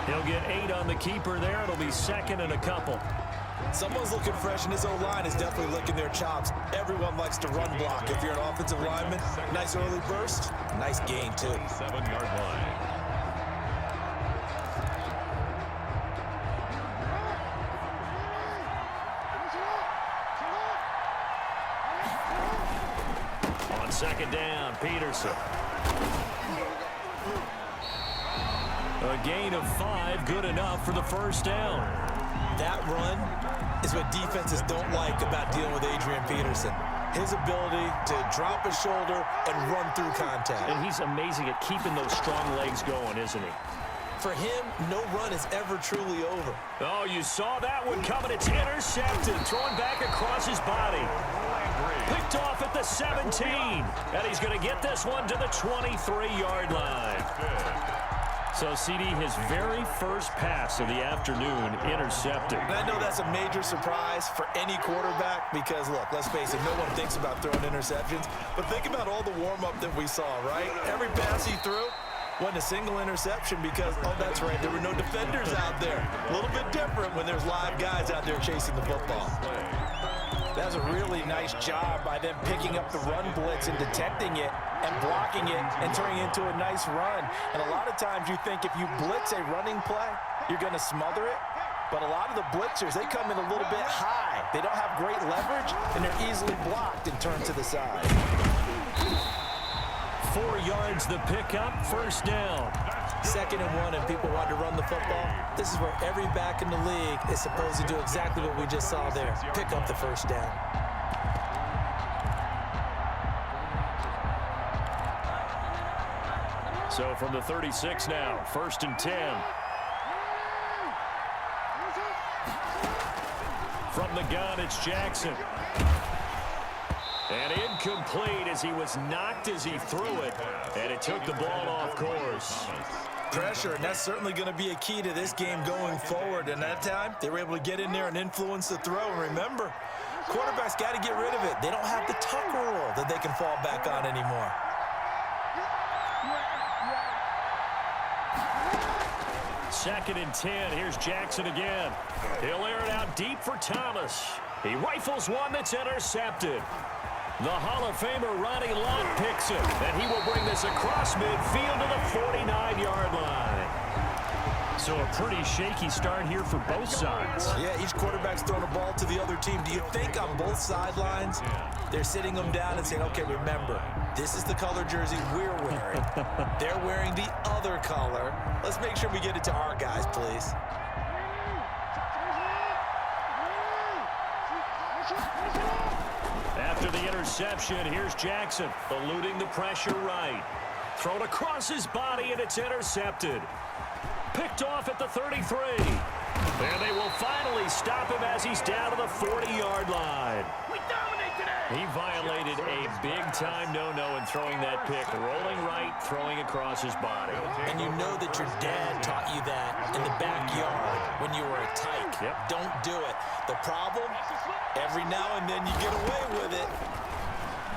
He'll get 8 on the keeper there. It'll be second and a couple. Someone's looking fresh, and his O-line is definitely licking their chops. Everyone likes to run block. If you're an offensive lineman, nice early burst, nice gain, too. 7-yard line. On second down, Peterson. A gain of 5, good enough for the first down. That run is what defenses don't like about dealing with Adrian Peterson. His ability to drop his shoulder and run through contact. And he's amazing at keeping those strong legs going, isn't he? For him, no run is ever truly over. Oh, you saw that one coming. It's intercepted. Thrown back across his body. Picked off at the 17. And he's going to get this one to the 23-yard line. So, CD, his very first pass of the afternoon intercepted. And I know that's a major surprise for any quarterback because, look, let's face it, no one thinks about throwing interceptions. But think about all the warm-up that we saw, right? Every pass he threw wasn't a single interception because, oh, that's right, there were no defenders out there. A little bit different when there's live guys out there chasing the football. That was a really nice job by them picking up the run blitz and detecting it and blocking it and turning it into a nice run. And a lot of times you think if you blitz a running play, you're going to smother it. But a lot of the blitzers, they come in a little bit high. They don't have great leverage, and they're easily blocked and turned to the side. 4 yards the pickup, first down. 2nd and 1, and people want to run the football. This is where every back in the league is supposed to do exactly what we just saw there. Pick up the first down. So from the 36 now, 1st and 10. From the gun, it's Jackson. And incomplete as he was knocked as he threw it. And it took the ball off course. Pressure, and that's certainly going to be a key to this game going forward. And that time, they were able to get in there and influence the throw. And remember, quarterbacks got to get rid of it. They don't have the tuck rule that they can fall back on anymore. Second and 10. Here's Jackson again. He'll air it out deep for Thomas. He rifles one that's intercepted. The Hall of Famer Ronnie Lott picks it, and he will bring this across midfield to the 49-yard line. So a pretty shaky start here for both sides. Yeah, each quarterback's throwing a ball to the other team. Do you think on both sidelines they're sitting them down and saying, okay, remember, this is the color jersey we're wearing. They're wearing the other color. Let's make sure we get it to our guys, please. After the interception, here's Jackson, eluding the pressure right. Thrown across his body, and it's intercepted. Picked off at the 33. And they will finally stop him as he's down to the 40-yard line. He violated a big-time no-no in throwing that pick. Rolling right, throwing across his body. And you know that your dad taught you that in the backyard when you were a tyke. Yep. Don't do it. The problem, every now and then you get away with it.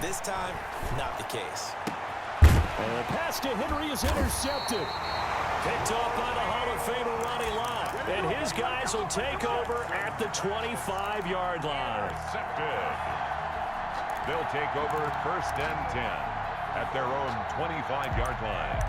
This time, not the case. And the pass to Henry is intercepted. Picked off by the Hall of Famer Ronnie Lott. And his guys will take over at the 25-yard line. They'll take over 1st and 10 at their own 25-yard line.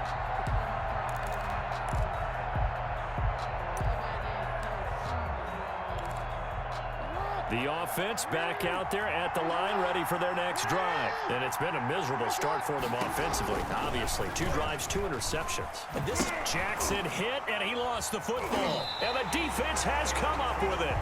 The offense back out there at the line, ready for their next drive. And it's been a miserable start for them offensively. Obviously, 2 drives, 2 interceptions. And this is Jackson hit, and he lost the football. And the defense has come up with it.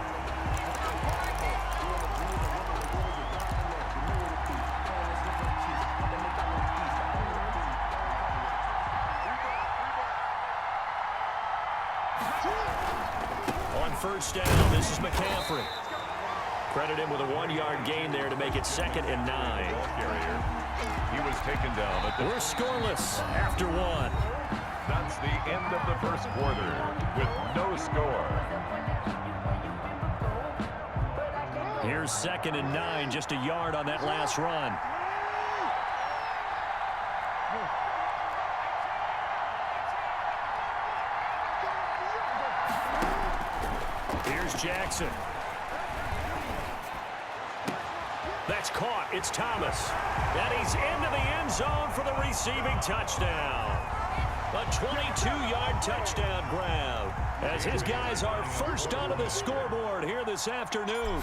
On 1st down, this is McCaffrey. Credit him with a 1-yard gain there to make it 2nd and 9. He was taken down at the... We're scoreless after 1. That's the end of the first quarter with no score. Here's 2nd and 9, just a yard on that last run. Here's Jackson. That's caught. It's Thomas. And he's into the end zone for the receiving touchdown. A 22-yard touchdown grab as his guys are first onto the scoreboard here this afternoon.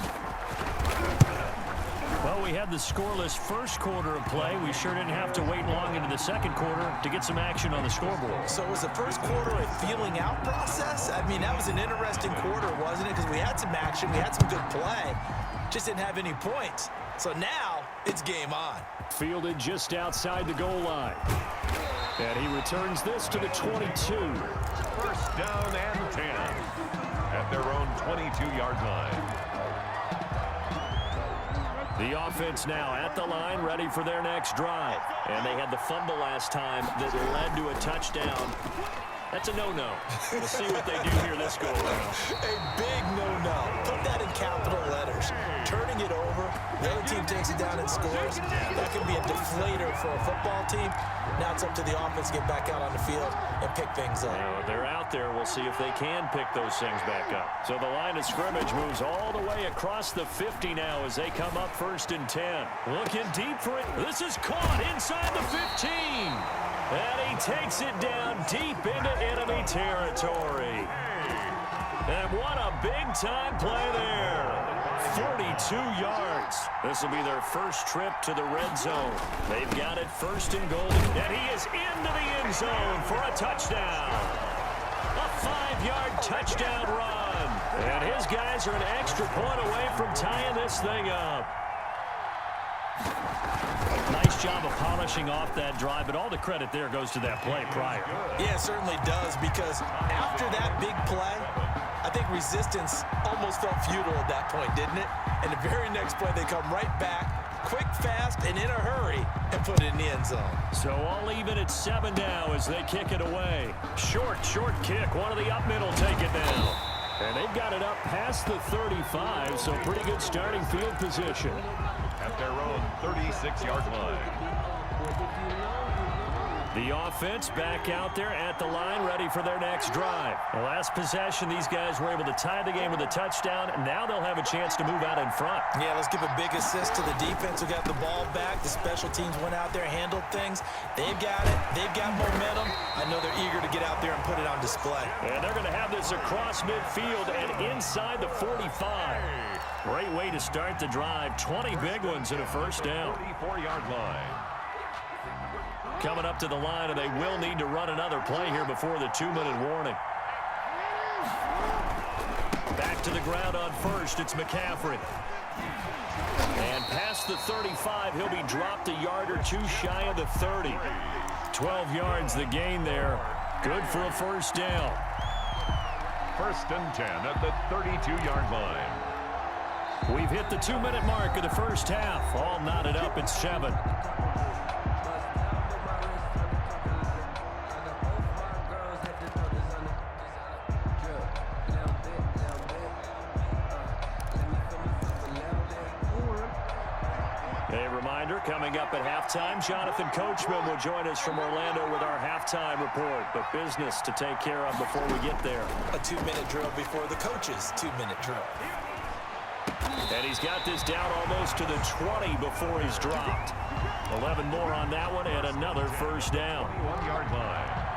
Well, we had the scoreless first quarter of play. We sure didn't have to wait long into the second quarter to get some action on the scoreboard. So was the first quarter a feeling out process? I mean, that was an interesting quarter, wasn't it? Because we had some action, we had some good play, just didn't have any points. So now it's game on. Fielded just outside the goal line. And he returns this to the 22. First down and 10 at their own 22-yard line. The offense now at the line, ready for their next drive. And they had the fumble last time that led to a touchdown. That's a no-no. We'll see what they do here this go-around. A big no-no. Put that in capital letters. Turning it over, the other team takes it down and scores. That can be a deflator for a football team. Now it's up to the offense to get back out on the field and pick things up. Now, they're out there. We'll see if they can pick those things back up. So the line of scrimmage moves all the way across the 50 now as they come up 1st and 10. Looking deep for it. This is caught inside the 15. And he takes it down deep into enemy territory. And what a big-time play there. 42 yards. This will be their first trip to the red zone. They've got it 1st and goal. And he is into the end zone for a touchdown. A 5-yard touchdown run. And his guys are an extra point away from tying this thing up. Nice job of polishing off that drive, but all the credit there goes to that play prior. Yeah, it certainly does, because after that big play, I think resistance almost felt futile at that point, didn't it? And the very next play, they come right back, quick, fast, and in a hurry, and put it in the end zone. So all even at 7 now as they kick it away. Short kick. One of the up middle take it now. And they've got it up past the 35, so pretty good starting field position. At their own 36-yard line. The offense back out there at the line, ready for their next drive. The last possession, these guys were able to tie the game with a touchdown. Now they'll have a chance to move out in front. Yeah, let's give a big assist to the defense who got the ball back. The special teams went out there, handled things. They've got it. They've got momentum. I know they're eager to get out there and put it on display. And they're going to have this across midfield and inside the 45. Great way to start the drive. 20 big ones and a first down. 34-yard line. Coming up to the line, and they will need to run another play here before the 2-minute warning. Back to the ground on first. It's McCaffrey. And past the 35, he'll be dropped a yard or two shy of the 30. 12 yards the gain there. Good for a first down. 1st and 10 at the 32-yard line. We've hit the 2-minute mark of the first half. All knotted up at 7. A reminder, coming up at halftime, Jonathan Coachman will join us from Orlando with our halftime report. But business to take care of before we get there. A 2-minute drill before the coach's 2-minute drill. And he's got this down almost to the 20 before he's dropped. 11 more on that one and another first down. 21-yard line.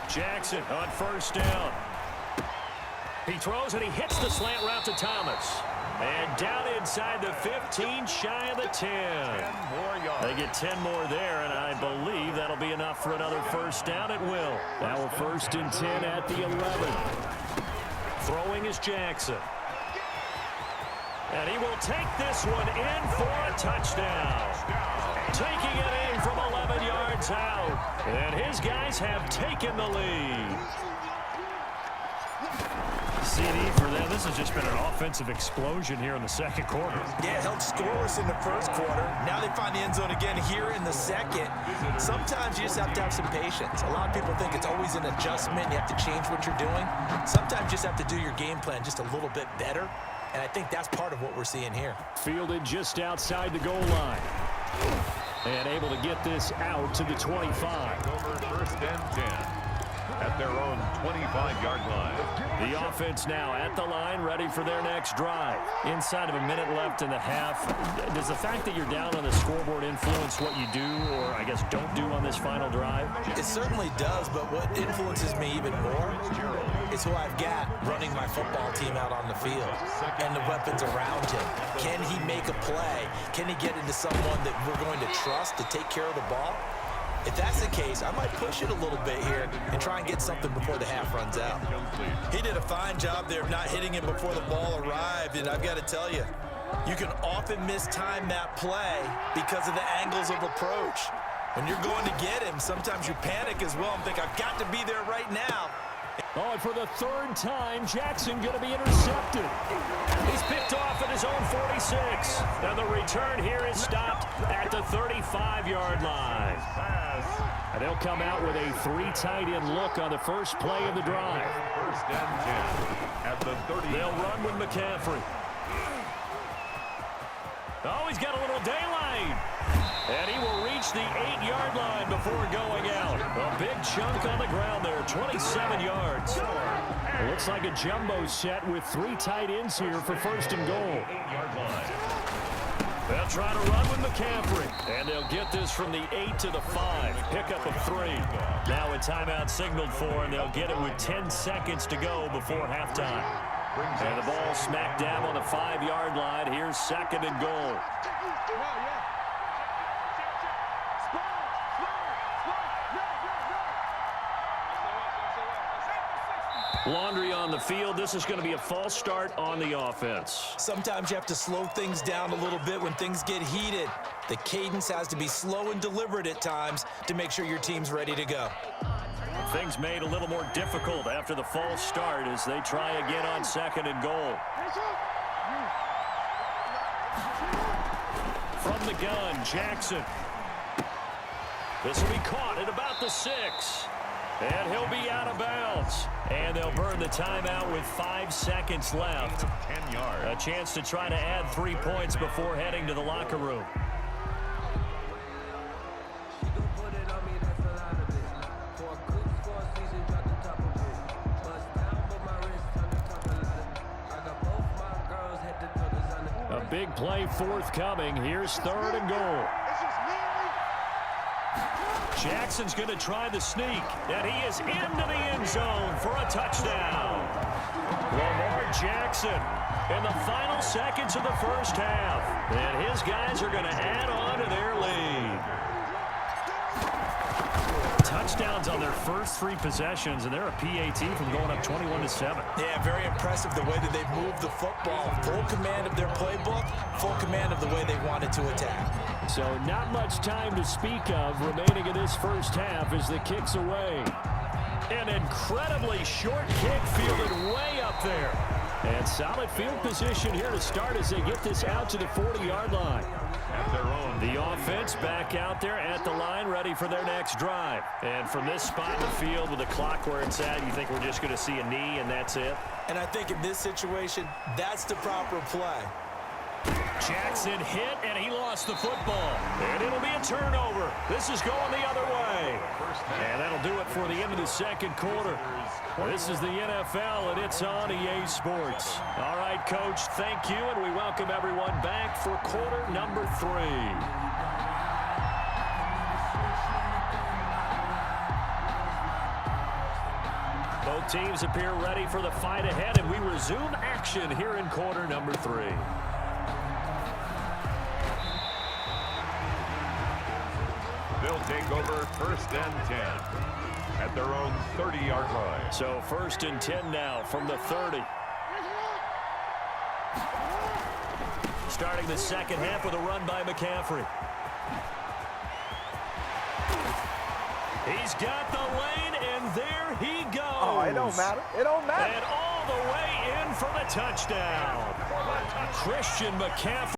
Jackson on first down. He throws and he hits the slant route to Thomas. And down inside the 15, shy of the 10. 10 more yards. They get 10 more there, and I believe that'll be enough for another first down. It will. Now 1st and 10 at the 11. Throwing is Jackson. And he will take this one in for a touchdown. Taking it in from 11 yards out. And his guys have taken the lead. CD for them. This has just been an offensive explosion here in the second quarter. Yeah, held scoreless in the first quarter. Now they find the end zone again here in the second. Sometimes you just have to have some patience. A lot of people think it's always an adjustment. You have to change what you're doing. Sometimes you just have to do your game plan just a little bit better. And I think that's part of what we're seeing here. Fielded just outside the goal line. And able to get this out to the 25. Over first and 10 at their own 25-yard line. The offense now at the line, ready for their next drive. Inside of a minute left in the half. Does the fact that you're down on the scoreboard influence what you do, or I guess don't do on this final drive? It certainly does, but what influences me even more is who I've got running my football team out on the field and the weapons around him. Can he make a play? Can he get into someone that we're going to trust to take care of the ball? If that's the case, I might push it a little bit here and try and get something before the half runs out. He did a fine job there of not hitting him before the ball arrived, and I've got to tell you, you can often mistime that play because of the angles of approach. When you're going to get him, sometimes you panic as well and think, I've got to be there right now. Oh, and for the third time, Jackson going to be intercepted. He's picked off at his own 46. Now the return here is stopped at the 35-yard line. And they'll come out with a 3 tight end look on the first play of the drive. First and 10 at the 30. They'll run with McCaffrey. Oh, he's got a little daylight. And he will reach the 8-yard line before going out. A big chunk on the ground there, 27 yards. It looks like a jumbo set with 3 tight ends here for first and goal. 8-yard line. They'll try to run with McCaffrey. And they'll get this from the 8 to the 5. Pickup of 3. Now a timeout signaled for, and they'll get it with 10 seconds to go before halftime. And the ball smack dab on the 5-yard line. Here's second and goal. Laundry on the field. This is going to be a false start on the offense. Sometimes you have to slow things down a little bit when things get heated. The cadence has to be slow and deliberate at times to make sure your team's ready to go. Things made a little more difficult after the false start as they try again on second and goal. From the gun, Jackson. This will be caught at about the 6. And he'll be out of bounds. And they'll burn the timeout with 5 seconds left. 10 yards. A chance to try to add 3 points before heading to the locker room. A big play forthcoming. Here's third and goal. Jackson's going to try the sneak, and he is into the end zone for a touchdown. Lamar Jackson in the final seconds of the first half, and his guys are going to add on to their lead. Touchdowns on their first 3 possessions, and they're a PAT from going up 21-7. Yeah, very impressive the way that they've moved the football. Full command of their playbook, full command of the way they wanted to attack. So not much time to speak of remaining in this first half as the kick's away. An incredibly short kick fielded way up there. And solid field position here to start as they get this out to the 40-yard line. At their own. The offense back out there at the line, ready for their next drive. And from this spot in the field with the clock where it's at, you think we're just going to see a knee and that's it? And I think in this situation, that's the proper play. Jackson hit, and he lost the football. And it'll be a turnover. This is going the other way. And that'll do it for the end of the second quarter. This is the NFL, and it's on EA Sports. All right, Coach, thank you, and we welcome everyone back for quarter number 3. Both teams appear ready for the fight ahead, and we resume action here in quarter number 3. They'll take over first and 10 at their own 30-yard line. So first and 10 now from the 30. Starting the second half with a run by McCaffrey. He's got the lane, and there he goes. Oh, it don't matter. It don't matter. And all the way in for the touchdown. Christian McCaffrey.